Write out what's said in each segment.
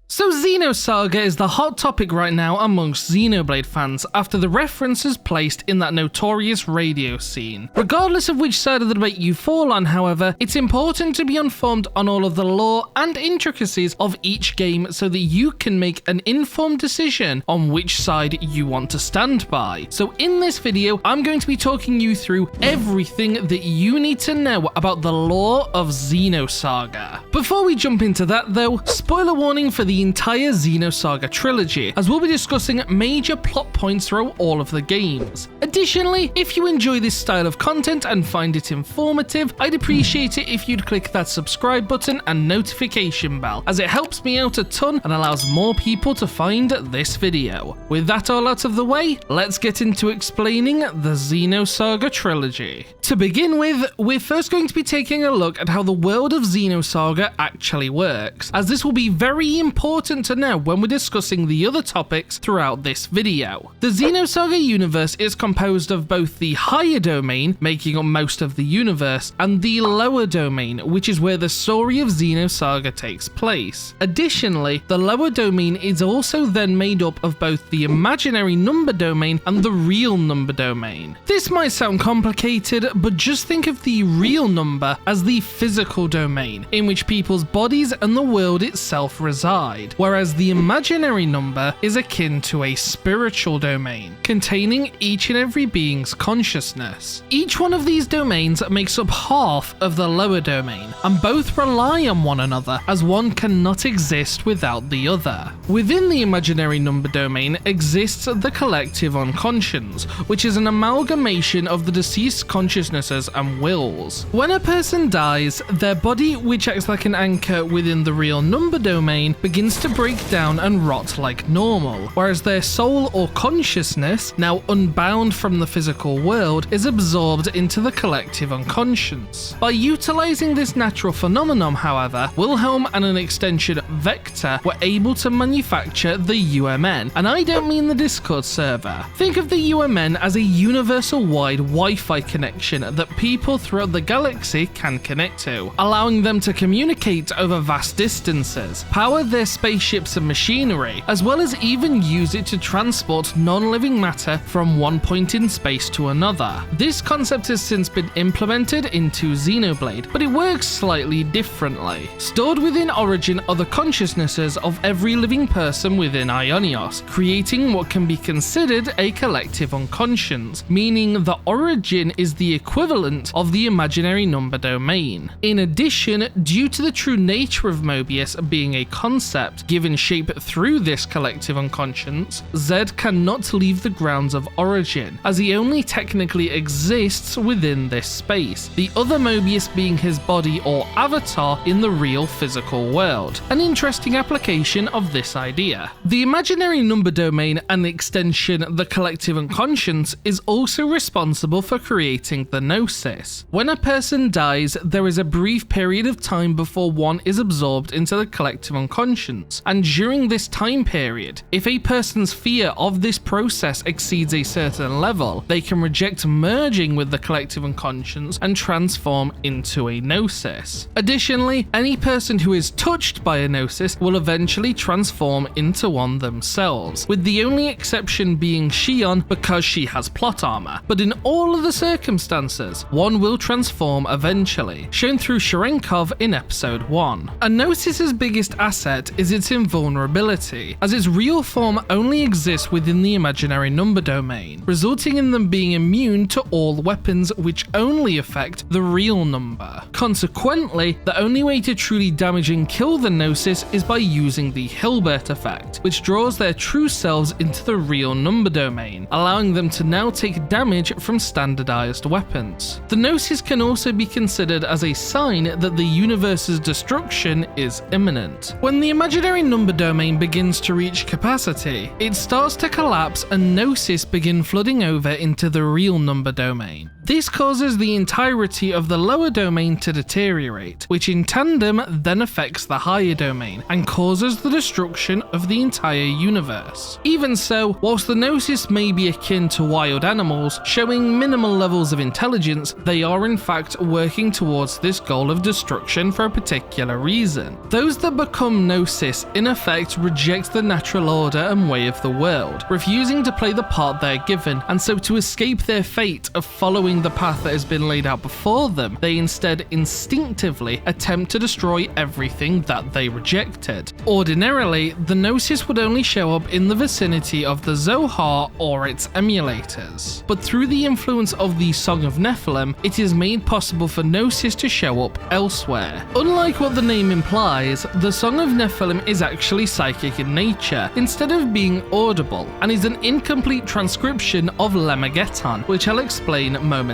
So Xenosaga is the hot topic right now amongst Xenoblade fans after the references placed in that notorious radio scene. Regardless of which side of the debate you fall on, however, it's important to be informed on all of the lore and intricacies of each game so that you can make an informed decision on which side you want to stand by. So in this video, I'm going to be talking you through everything that you need to know about the lore of Xenosaga. Before we jump into that though, spoiler warning for the entire Xenosaga trilogy, as we'll be discussing major plot points throughout all of the games. Additionally, if you enjoy this style of content and find it informative, I'd appreciate it if you'd click that subscribe button and notification bell, as it helps me out a ton and allows more people to find this video. With that all out of the way, let's get into explaining the Xenosaga trilogy. To begin with, we're first going to be taking a look at how the world of Xenosaga actually works, as this will be very important to know when we're discussing the other topics throughout this video. The Xenosaga universe is composed of both the higher domain, making up most of the universe, and the lower domain, which is where the story of Xenosaga takes place. Additionally, the lower domain is also then made up of both the imaginary number domain and the real number domain. This might sound complicated, but just think of the real number as the physical domain, in which people's bodies and the world itself reside, whereas the imaginary number is akin to a spiritual domain, containing each and every being's consciousness. Each one of these domains makes up half of the lower domain, and both rely on one another, as one cannot exist without the other. Within the imaginary number domain exists the collective unconscious, which is an amalgamation of the deceased's consciousnesses and wills. When a person dies, their body, which acts like an anchor within the real number domain, begins to break down and rot like normal, whereas their soul or consciousness, now unbound from the physical world, is absorbed into the collective unconscious. By utilizing this natural phenomenon, however, Wilhelm and an extension Vector were able to manufacture the UMN, and I don't mean the Discord server. Think of the UMN as a universal-wide Wi-Fi connection that people throughout the galaxy can connect to, allowing them to communicate over vast distances, power their spaceships and machinery, as well as even use it to transport non-living matter from one point in space to another. This concept has since been implemented into Xenoblade, but it works slightly differently. Stored within Origin are the consciousnesses of every living person within Ionios, creating what can be considered a collective unconscious, meaning the Origin is the equivalent of the imaginary number domain. In addition, due to the true nature of Mobius being a concept given shape through this collective unconscious, Zed cannot leave the grounds of Origin, as he only technically exists within this space, the other Mobius being his body or avatar in the real physical world. An interesting application of this idea. The imaginary number domain and extension, the collective unconscious, is also responsible for creating the gnosis. When a person dies, there is a brief period of time before one is absorbed into the collective unconscious, and during this time period, if a person's fear of this process exceeds a certain level, they can reject merging with the collective unconscious and transform into a gnosis. Additionally, any person who is touched by a gnosis will eventually transform into one themselves, with the only exception being Shion because she has plot armor, but in all of the circumstances, one will transform eventually, shown through Sharenkov in episode 1. A gnosis's biggest asset is its invulnerability, as its real form only exists within the imaginary number domain, resulting in them being immune to all weapons which only affect the real number. Consequently, the only way to truly damage and kill the gnosis is by using the Hilbert effect, which draws their true selves into the real number domain, allowing them to now take damage from standardized weapons. The gnosis can also be considered as a sign that the universe's destruction is imminent. When the imaginary number domain begins to reach capacity, it starts to collapse and gnosis begin flooding over into the real number domain. This causes the entirety of the lower domain to deteriorate, which in tandem then affects the higher domain and causes the destruction of the entire universe. Even so, whilst the gnosis may be akin to wild animals, showing minimal levels of intelligence, they are in fact working towards this goal of destruction for a particular reason. Those that become gnosis in effect reject the natural order and way of the world, refusing to play the part they're given, and so to escape their fate of following the path that has been laid out before them, they instead instinctively attempt to destroy everything that they rejected. Ordinarily, the gnosis would only show up in the vicinity of the Zohar or its emulators, but through the influence of the Song of Nephilim, it is made possible for gnosis to show up elsewhere. Unlike what the name implies, the Song of Nephilim is actually psychic in nature, instead of being audible, and is an incomplete transcription of Lemmageddon, which I'll explain momentarily.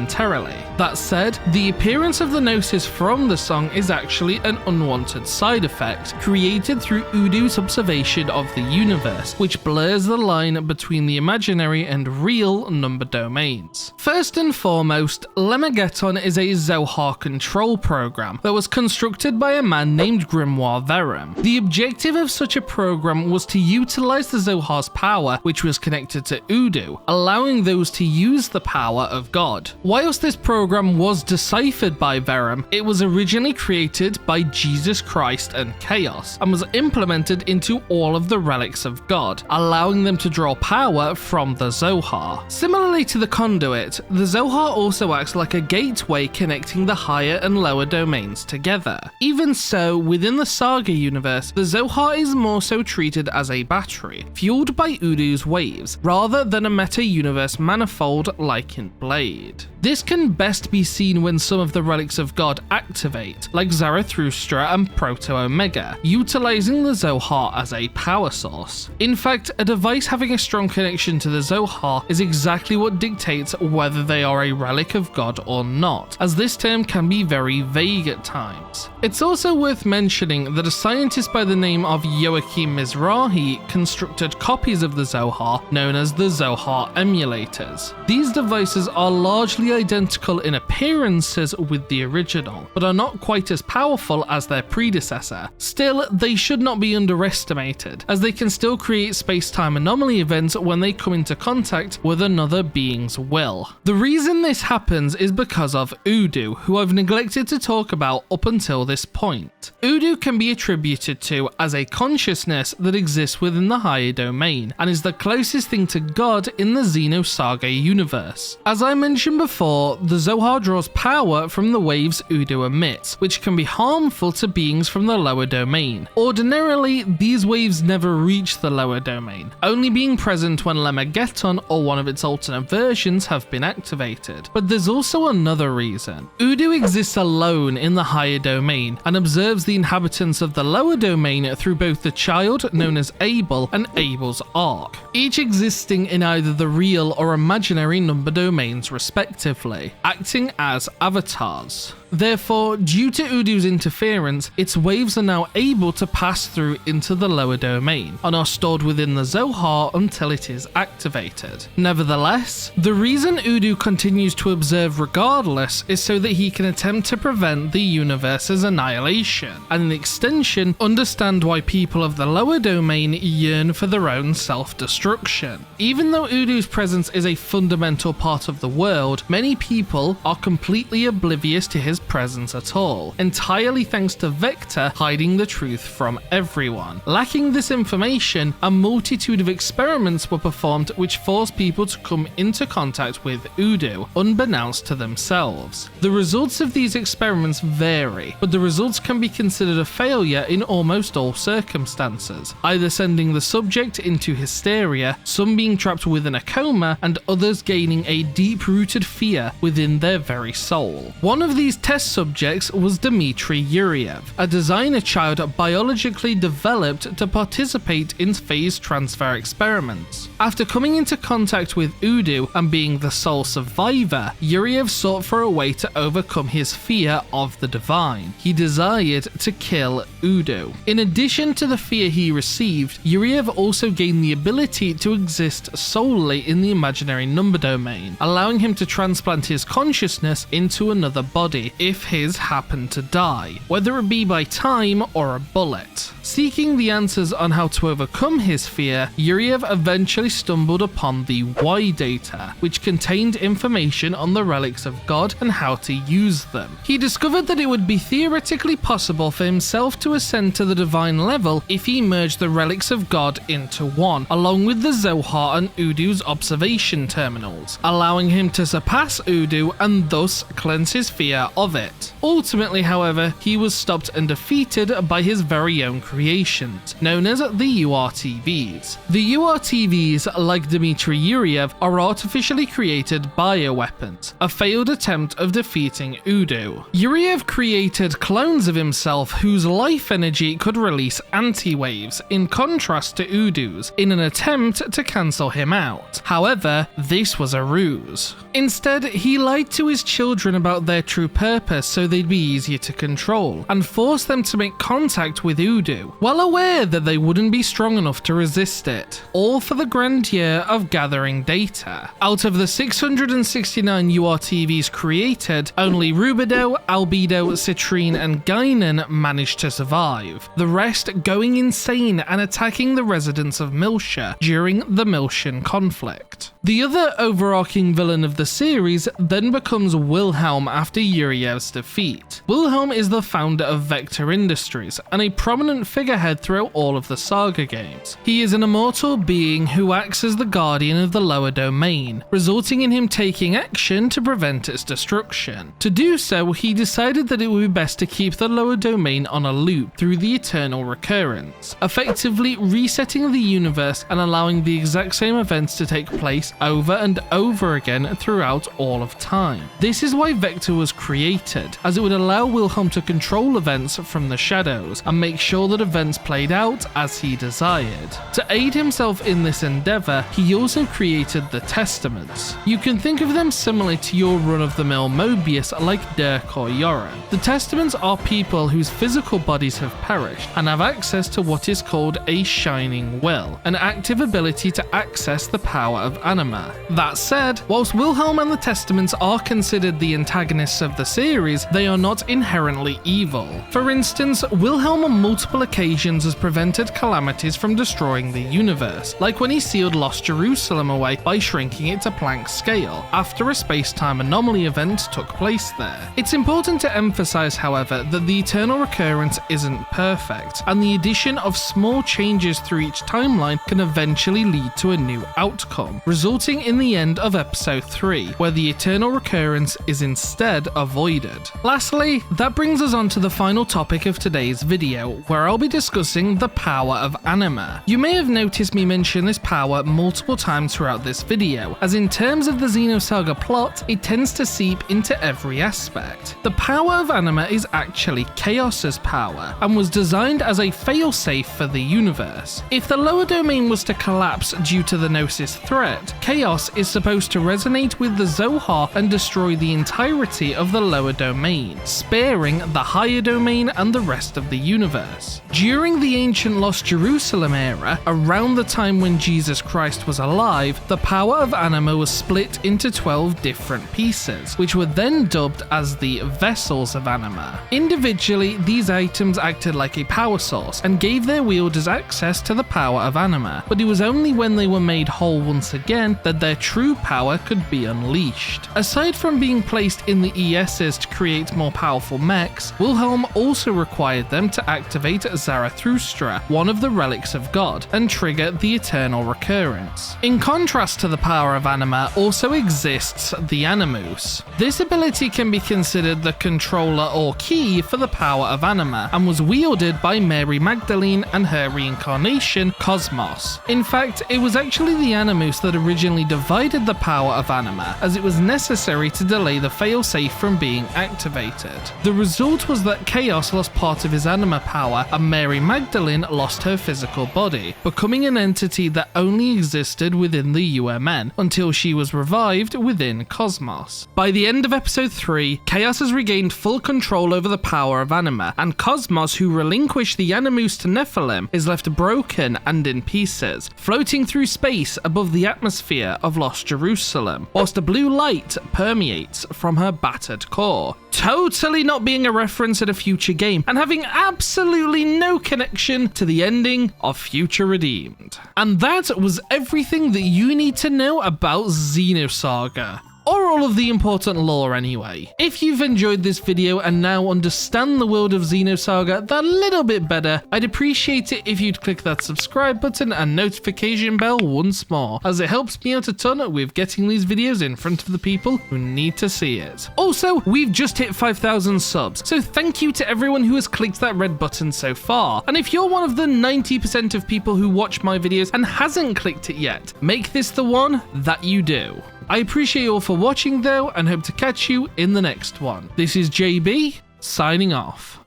That said, the appearance of the gnosis from the song is actually an unwanted side effect, created through Udu's observation of the universe, which blurs the line between the imaginary and real number domains. First and foremost, Lemmageddon is a Zohar control program that was constructed by a man named Grimoire Wilhelm. The objective of such a program was to utilize the Zohar's power, which was connected to Udu, allowing those to use the power of God. Whilst this program was deciphered by Wilhelm, it was originally created by Jesus Christ and Chaos, and was implemented into all of the relics of God, allowing them to draw power from the Zohar. Similarly to the conduit, the Zohar also acts like a gateway connecting the higher and lower domains together. Even so, within the Saga universe, the Zohar is more so treated as a battery, fueled by Udu's waves, rather than a meta-universe manifold like in Blade. This can best be seen when some of the relics of God activate, like Zarathustra and Proto-Omega, utilizing the Zohar as a power source. In fact, a device having a strong connection to the Zohar is exactly what dictates whether they are a relic of God or not, as this term can be very vague at times. It's also worth mentioning that a scientist by the name of Joachim Mizrahi constructed copies of the Zohar known as the Zohar emulators. These devices are largely identical in appearances with the original, but are not quite as powerful as their predecessor. Still, they should not be underestimated, as they can still create space-time anomaly events when they come into contact with another being's will. The reason this happens is because of Udu, who I've neglected to talk about up until this point. Udu can be attributed to as a consciousness that exists within the higher domain, and is the closest thing to God in the Xenosaga universe. As I mentioned before, the Zohar draws power from the waves Udu emits, which can be harmful to beings from the lower domain. Ordinarily, these waves never reach the lower domain, only being present when Lemmageddon or one of its alternate versions have been activated. But there's also another reason. Udu exists alone in the higher domain, and observes the inhabitants of the lower domain through both the child known as Abel and Abel's Ark, each existing in either the real or imaginary number domains respectively, acting as avatars. Therefore, due to Udu's interference, its waves are now able to pass through into the lower domain, and are stored within the Zohar until it is activated. Nevertheless, the reason Udu continues to observe regardless is so that he can attempt to prevent the universe's annihilation, and in extension, understand why people of the lower domain yearn for their own self-destruction. Even though Udu's presence is a fundamental part of the world, many people are completely oblivious to his presence at all, entirely thanks to Vector hiding the truth from everyone. Lacking this information, a multitude of experiments were performed which forced people to come into contact with Udu, unbeknownst to themselves. The results of these experiments vary, but the results can be considered a failure in almost all circumstances, either sending the subject into hysteria, some being trapped within a coma, and others gaining a deep-rooted fear within their very soul. One of these test subjects was Dmitry Uriev, a designer child biologically developed to participate in phase transfer experiments. After coming into contact with Udu and being the sole survivor, Uriev sought for a way to overcome his fear of the divine. He desired to kill Udu. In addition to the fear he received, Uriev also gained the ability to exist solely in the imaginary number domain, allowing him to transplant his consciousness into another body if his happened to die, whether it be by time or a bullet. Seeking the answers on how to overcome his fear, Uriev eventually stumbled upon the Y data, which contained information on the relics of God and how to use them. He discovered that it would be theoretically possible for himself to ascend to the divine level if he merged the relics of God into one, along with the Zohar and Udu's observation terminals, allowing him to surpass Udu and thus cleanse his fear of it. Ultimately, however, he was stopped and defeated by his very own creations, known as the URTVs. The URTVs, like Dmitry Uriev, are artificially created bioweapons, a failed attempt of defeating Udu. Uriev created clones of himself whose life energy could release anti-waves, in contrast to Udu's, in an attempt to cancel him out. However, this was a ruse. Instead, he lied to his children about their true purpose so they'd be easier to control, and forced them to make contact with Udu, well aware that they wouldn't be strong enough to resist it, all for the grandeur of gathering data. Out of the 669 URTVs created, only Rubido, Albedo, Citrine, and Guinan managed to survive, the rest going insane and attacking the residents of Miltia during the Miltian conflict. The other overarching villain of the series then becomes Wilhelm after Uriev's defeat. Wilhelm is the founder of Vector Industries and a prominent figurehead throughout all of the Saga games. He is an immortal being who acts as the guardian of the lower domain, resulting in him taking action to prevent its destruction. To do so, he decided that it would be best to keep the lower domain on a loop through the eternal recurrence, effectively resetting the universe and allowing the exact same events to take place over and over again throughout all of time. This is why Vector was created, as it would allow Wilhelm to control events from the shadows and make sure that events played out as he desired. To aid himself in this endeavor, he also created the Testaments. You can think of them similarly to your run-of-the-mill Mobius like Dirk or Yoren. The Testaments are people whose physical bodies have perished and have access to what is called a Shining Will, an active ability to access the power of Anima. That said, whilst Wilhelm and the Testaments are considered the antagonists of the series, they are not inherently evil. For instance, Wilhelm on multiple occasions has prevented calamities from destroying the universe, like when he sealed Lost Jerusalem away by shrinking it to Planck scale, after a space-time anomaly event took place there. It's important to emphasize, however, that the eternal recurrence isn't perfect, and the addition of small changes through each timeline can eventually lead to a new outcome, resulting in the end of Ep.III, where the eternal recurrence is instead avoided. Lastly, that brings us on to the final topic of today's video, where I'll be discussing the power of Anima. You may have noticed me mention this power multiple times throughout this video, as in terms of the Xenosaga plot, it tends to seep into every aspect. The power of Anima is actually Chaos's power, and was designed as a failsafe for the universe. If the lower domain was to collapse due to the Gnosis threat, Chaos is supposed to resonate with the Zohar and destroy the entirety of the lower domain, sparing the higher domain and the rest of the universe. During the ancient Lost Jerusalem era, around the time when Jesus Christ was alive, the power of Anima was split into 12 different pieces, which were then dubbed as the Vessels of Anima. Individually, these items acted like a power source and gave their wielders access to the power of Anima, but it was only when they were made whole once again that their true power could be unleashed. Aside from being placed in the ESs to create more powerful mechs, Wilhelm also required them to activate Zarathustra, one of the relics of God, and trigger the eternal recurrence. In contrast to the power of Anima also exists the Animus. This ability can be considered the controller or key for the power of Anima, and was wielded by Mary Magdalene and her reincarnation, Cosmos. In fact, it was actually the Animus that that originally divided the power of Anima, as it was necessary to delay the failsafe from being activated. The result was that Chaos lost part of his Anima power and Mary Magdalene lost her physical body, becoming an entity that only existed within the UMN until she was revived within Cosmos. By the end of Episode 3, Chaos has regained full control over the power of Anima, and Cosmos, who relinquished the Animus to Nephilim, is left broken and in pieces, floating through space above the atmosphere of Lost Jerusalem, whilst a blue light permeates from her battered core. Totally not being a reference in a future game, and having absolutely no connection to the ending of Future Redeemed. And that was everything that you need to know about Xenosaga. Or all of the important lore anyway. If you've enjoyed this video and now understand the world of Xenosaga that little bit better, I'd appreciate it if you'd click that subscribe button and notification bell once more, as it helps me out a ton with getting these videos in front of the people who need to see it. Also, we've just hit 5,000 subs, so thank you to everyone who has clicked that red button so far. And if you're one of the 90% of people who watch my videos and hasn't clicked it yet, make this the one that you do. I appreciate you all for watching though, and hope to catch you in the next one. This is JB, signing off.